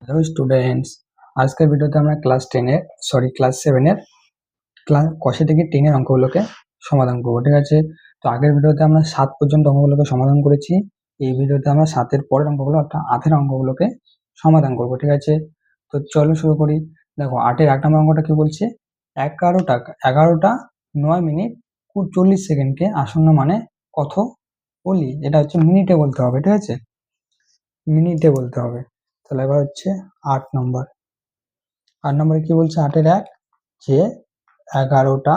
Hello students, আজকের ভিডিওতে আমরা ক্লাস 7-এর কষে থেকে 10-এর অঙ্কগুলোকে সমাধান করবো। ঠিক আছে, তো আগের ভিডিওতে আমরা 7 পর্যন্ত অঙ্কগুলোকে সমাধান করেছি। এই ভিডিওতে আমরা 7-এর পরের অঙ্কগুলো অর্থাৎ 8-এর অঙ্কগুলোকে সমাধান করবো। ঠিক আছে, তো চলো শুরু করি। দেখো 8-এর 1 নম্বর অঙ্কটা কি বলছে, 11টা 9 মিনিট 40 সেকেন্ডকে আসন্ন মানে কত বলি। এটা হচ্ছে মিনিটে বলতে হবে। ঠিক আছে, মিনিটে বলতে হবে। তাহলে এবার হচ্ছে 8 নম্বরে কি বলছে, 8-এর 1 যে 11টা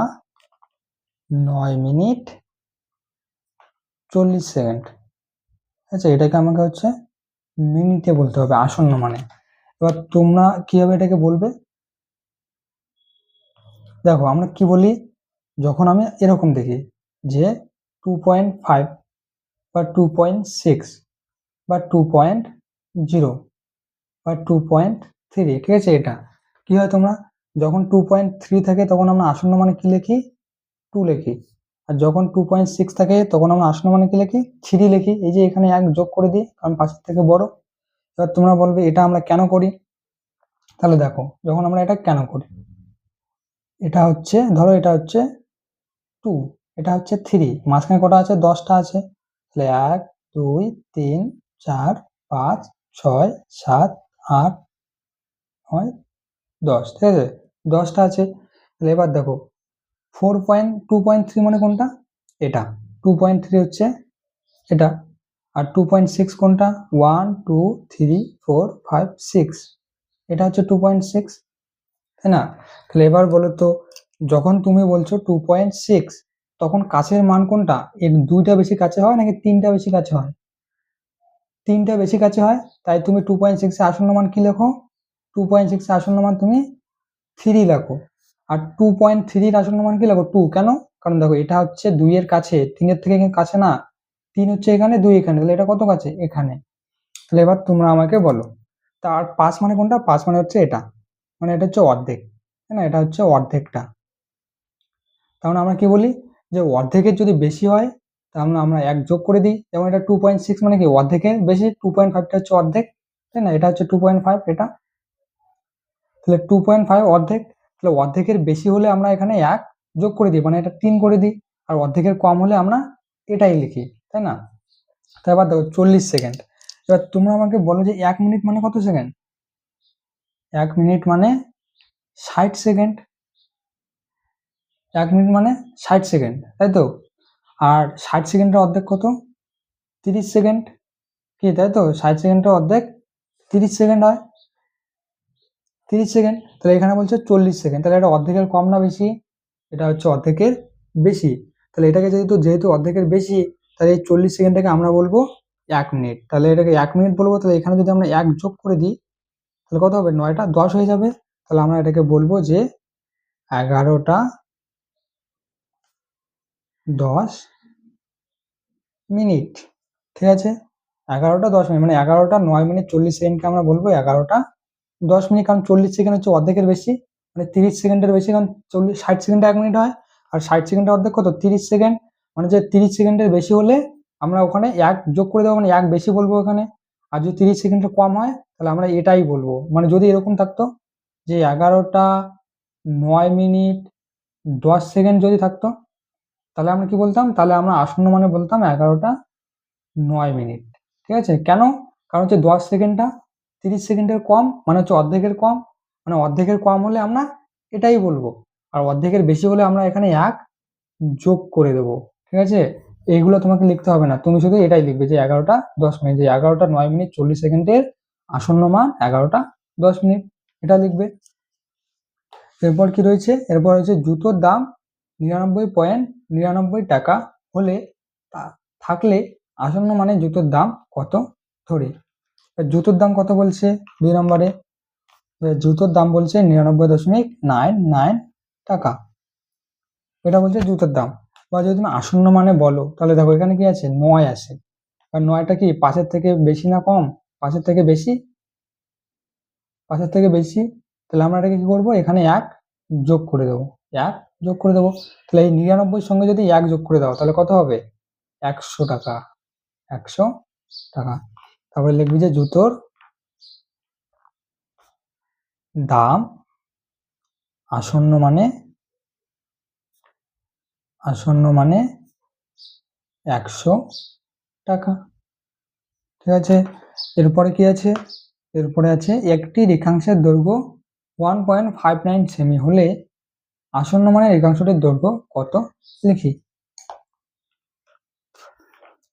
9 মিনিট 40 সেকেন্ড। আচ্ছা, এটাকে আমাকে হচ্ছে মিনিটে বলতে হবে আসন্ন মানে। এবার তোমরা কিভাবে এটাকে বলবে, দেখো আমরা কি বলি, যখন আমি এরকম দেখি যে 2.5 বা 2.6 বা 2.0 বা 2.3, ঠিক আছে, এটা কি হয়, তোমরা যখন 2.3 থাকে তখন আমরা আসন্ন মানে কি লিখি, 2 লিখি। আর যখন 2.6 থাকে তখন আমরা আসন্ন মানে কি লিখি, 3 লিখি। এই যে এখানে 1 যোগ করে দিই কারণ পাশের থেকে বড়। এবার তোমরা বলবে এটা আমরা কেন করি, তাহলে দেখো যখন আমরা এটা কেন করি, এটা হচ্ছে ধরো এটা হচ্ছে 2, এটা হচ্ছে 3, মাঝখানে কটা আছে, 10টা আছে। তাহলে 1 2 3 4 5 6 7 8 9 10, ঠিক আছে, 10টা আছে। তাহলে এবার দেখো 2.3 মানে কোনটা, এটা 2.3 হচ্ছে এটা। আর 2.6 কোনটা, 1 2 3 4 5 6, এটা হচ্ছে 2.6, তাই না। তাহলে এবার বলো তো, যখন তুমি বলছো 2.6 তখন কাছের মান কোনটা, এর 2টা বেশি কাছে হয় নাকি 3টা বেশি কাছে হয়, 3টা বেশি কাছে হয়। তাই তুমি 2.6 এর আসন্ন মান কি লেখো, 2.6 এর আসন্ন মান তুমি 3 লেখো। আর 2.3 এর আসন্ন মান কি লেখো, 2। কেন, কারণ দেখো এটা হচ্ছে 2 এর কাছে, 3 এর থেকে কাছে না, 3 হচ্ছে এখানে, 2 এখানে, তাহলে এটা কত কাছে, এখানে। তাহলে এবার তোমরা আমাকে বলো, তার 5 মানে কোনটা, 5 মানে হচ্ছে এটা, মানে এটা হচ্ছে অর্ধেক, তাই না, এটা হচ্ছে অর্ধেকটা। তাহলে আমরা কি বলি, যে অর্ধেকের যদি বেশি হয় তাহলে আমরা 1 যোগ করে দিই। যেমন এটা 2.6 মানে কি অর্ধেকের বেশি, 2.5টা হচ্ছে অর্ধেক, তাই না, এটা হচ্ছে 2.5 এটা। তাহলে 2.5 অর্ধেক, তাহলে অর্ধেকের বেশি হলে আমরা এখানে 1 যোগ করে দিই, মানে এটা 3 করে দিই। আর অর্ধেকের কম হলে আমরা এটাই লিখি, তাই না। তো এবার দেখো 40 সেকেন্ড। এবার তোমরা আমাকে বলো যে 1 মিনিট মানে কত সেকেন্ড, 1 মিনিট মানে 60 সেকেন্ড, 1 মিনিট মানে 60 সেকেন্ড, তাই তো। আর 60 সেকেন্ডের অর্ধেক কত, 30 সেকেন্ড, কি তাই তো, 60 সেকেন্ডের অর্ধেক 30 সেকেন্ড হয়, 30 সেকেন্ড। তাহলে এখানে বলছে 40 সেকেন্ড, তাহলে এটা অর্ধেকের কম না বেশি, এটা হচ্ছে অর্ধেকের বেশি। তাহলে এটাকে যেহেতু অর্ধেকের বেশি, তাহলে এই 40 সেকেন্ডটাকে আমরা বলবো 1 মিনিট। তাহলে এটাকে 1 মিনিট বলবো, তাহলে এখানে যদি আমরা 1 যোগ করে দিই তাহলে কত হবে, 9টা 10 হয়ে যাবে। তাহলে আমরা এটাকে বলবো যে 11টা 10 মিনিট, ঠিক আছে, 11টা 10 মিনিট, মানে 11টা 9 মিনিট 40 সেকেন্ডকে আমরা বলবো 11টা 10 মিনিট। কারণ 40 সেকেন্ড হচ্ছে অর্ধেকের বেশি, মানে 30 সেকেন্ডের বেশি, কারণ 60 সেকেন্ডে 1 মিনিট হয়। আর 60 সেকেন্ডের অর্ধেক কত, 30 সেকেন্ড, মানে যে 30 সেকেন্ডের বেশি হলে আমরা ওখানে 1 যোগ করে দেবো, মানে 1 বেশি বলবো ওখানে। আর যদি 30 সেকেন্ডের কম হয় তাহলে আমরা এটাই বলবো। মানে যদি এরকম থাকতো যে 11টা 9 মিনিট 10 সেকেন্ড যদি থাকতো, তাহলে আমরা কি বলতাম, তাহলে আমরা আসন্ন মানে বলতাম 11টা 9 মিনিট, ঠিক আছে। কেন, কারণ হচ্ছে 10 সেকেন্ডটা 30 সেকেন্ডের কম, মানে হচ্ছে অর্ধেকের কম, মানে অর্ধেকের কম হলে আমরা এটাই বলবো। আর অর্ধেকের বেশি হলে আমরা এখানে 1 যোগ করে দেবো, ঠিক আছে। এইগুলো তোমাকে লিখতে হবে না, তুমি শুধু এটাই লিখবে যে 11টা 10 মিনিট, যে 11টা 9 মিনিট 40 সেকেন্ডের আসন্ন মান 11টা 10 মিনিট, এটা লিখবে। এরপর কি রয়েছে, এরপর হচ্ছে জুতোর দাম 99.99 টাকা হলে থাকলে আসন্ন মানে জুতোর দাম কত ধরে। জুতোর দাম কত বলছে 2 নম্বরে, জুতোর দাম বলছে 99.99 টাকা, এটা বলছে জুতোর দাম। বা যদি তুমি আসন্ন মানে বলো তাহলে দেখো এখানে কি আছে, 9 আছে। আর 9টা কি পাশের থেকে বেশি না কম, পাশের থেকে বেশি, পাশের থেকে বেশি। তাহলে আমরা এটাকে কি করবো, এখানে 1 যোগ করে দেবো, 1 যোগ করে দেবো। তাহলে এই 99 সঙ্গে যদি 1 যোগ করে দাও তাহলে কত হবে, 100 টাকা, 100 টাকা। তারপরে লিখবি যে জুতোর দাম আসন্ন মানে 100 টাকা। ঠিক আছে, এরপরে কি আছে? এরপরে আছে একটি রেখাংশের দৈর্ঘ্য 1.59 সেমি হলে আসন্ন মানে রেখাংশটির দৈর্ঘ্য কত লিখি।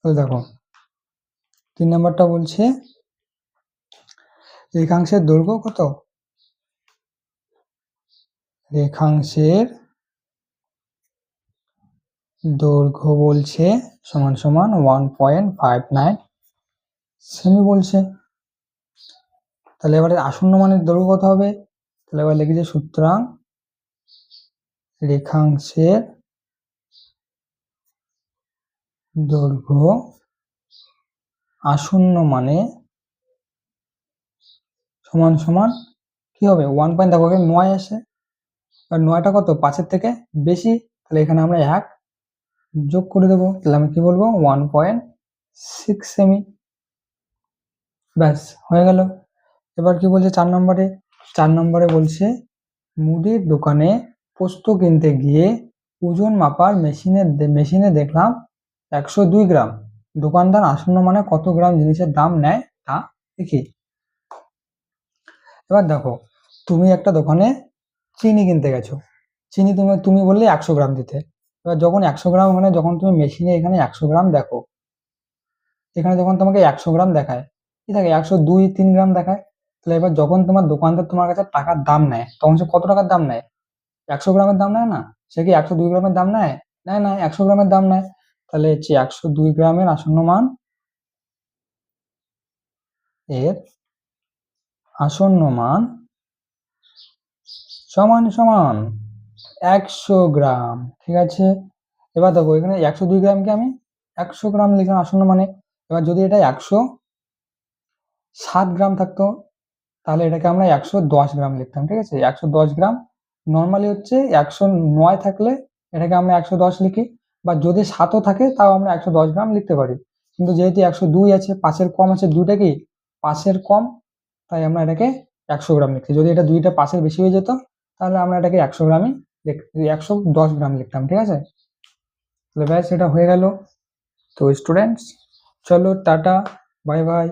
তো দেখো 3 নম্বরটা বলছে রেখাংশের দৈর্ঘ্য কত? রেখাংশের দৈর্ঘ্য বলছে সমান সমান 1.59 সেমি বলছে। তাহলে এবারে আসন্ন মানের দৈর্ঘ্য কত হবে? তাহলে এবার লিখি যে সুতরাং রেখাংশের দৈর্ঘ্য আসন্ন মানে সমান সমান কি হবে? 1 পয়েন্ট, দেখো 9 আসে, আর 9টা কত 5-এর থেকে বেশি, তাহলে এখানে আমরা 1 যোগ করে দেবো। তাহলে আমি কি বলবো? 1.6 সেমি। ব্যাস হয়ে গেল। এবার কি বলছে 4 নম্বরে? 4 নম্বরে বলছে মুদির দোকানে পোস্ত কিনতে গিয়ে ওজন মাপার মেশিনে দেখলাম 102 গ্রাম। দোকানদার আসন্ন মানে কত গ্রাম জিনিসের দাম নেয় তা দেখি। এবার দেখো তুমি একটা দোকানে চিনি কিনতে গেছো, চিনি তুমি বললে 100 গ্রাম দিতে। এবার যখন 100 গ্রাম ওখানে যখন তুমি মেশিনে এখানে 100 গ্রাম দেখো, এখানে যখন তোমাকে 100 গ্রাম দেখায়, কি থাকে 102-3 গ্রাম দেখায়। তাহলে এবার যখন তোমার দোকানদার তোমার কাছে টাকার দাম নেয়, তখন সে কত টাকার দাম নেয়? 100 গ্রামের দাম নেয় না? সে কি 102 গ্রামের দাম নেয়? নেয় না, 100 গ্রামের দাম নেয়। তাহলে হচ্ছে 102 গ্রামের আসন্ন মান এর আসন্ন মান সমান সমান 100 গ্রাম। ঠিক আছে, এবার দেখো এখানে 102 গ্রামকে আমি 100 গ্রাম লিখলাম আসন্ন মানে। এবার যদি এটা 107 গ্রাম থাকতো তাহলে এটাকে আমরা 110 গ্রাম লিখতাম। ঠিক আছে, 110 গ্রাম। নর্মালি হচ্ছে 109 থাকলে এটাকে আমরা 110 লিখি, বা যদি 7ও থাকে তাও আমরা 110 গ্রাম লিখতে পারি। কিন্তু যেহেতু 102 আছে, 5-এর কম আছে, দুইটা কি 5-এর কম, তাই আমরা এটাকে 100 গ্রাম লিখছি। যদি এটা দুইটা 5-এর বেশি হয়ে যেত তাহলে আমরা এটাকে 100 গ্রামই 110 গ্রাম লিখতাম। ঠিক আছে, তাহলে ব্যাস এটা হয়ে গেল। তো স্টুডেন্টস চলো টাটা, বাই বাই।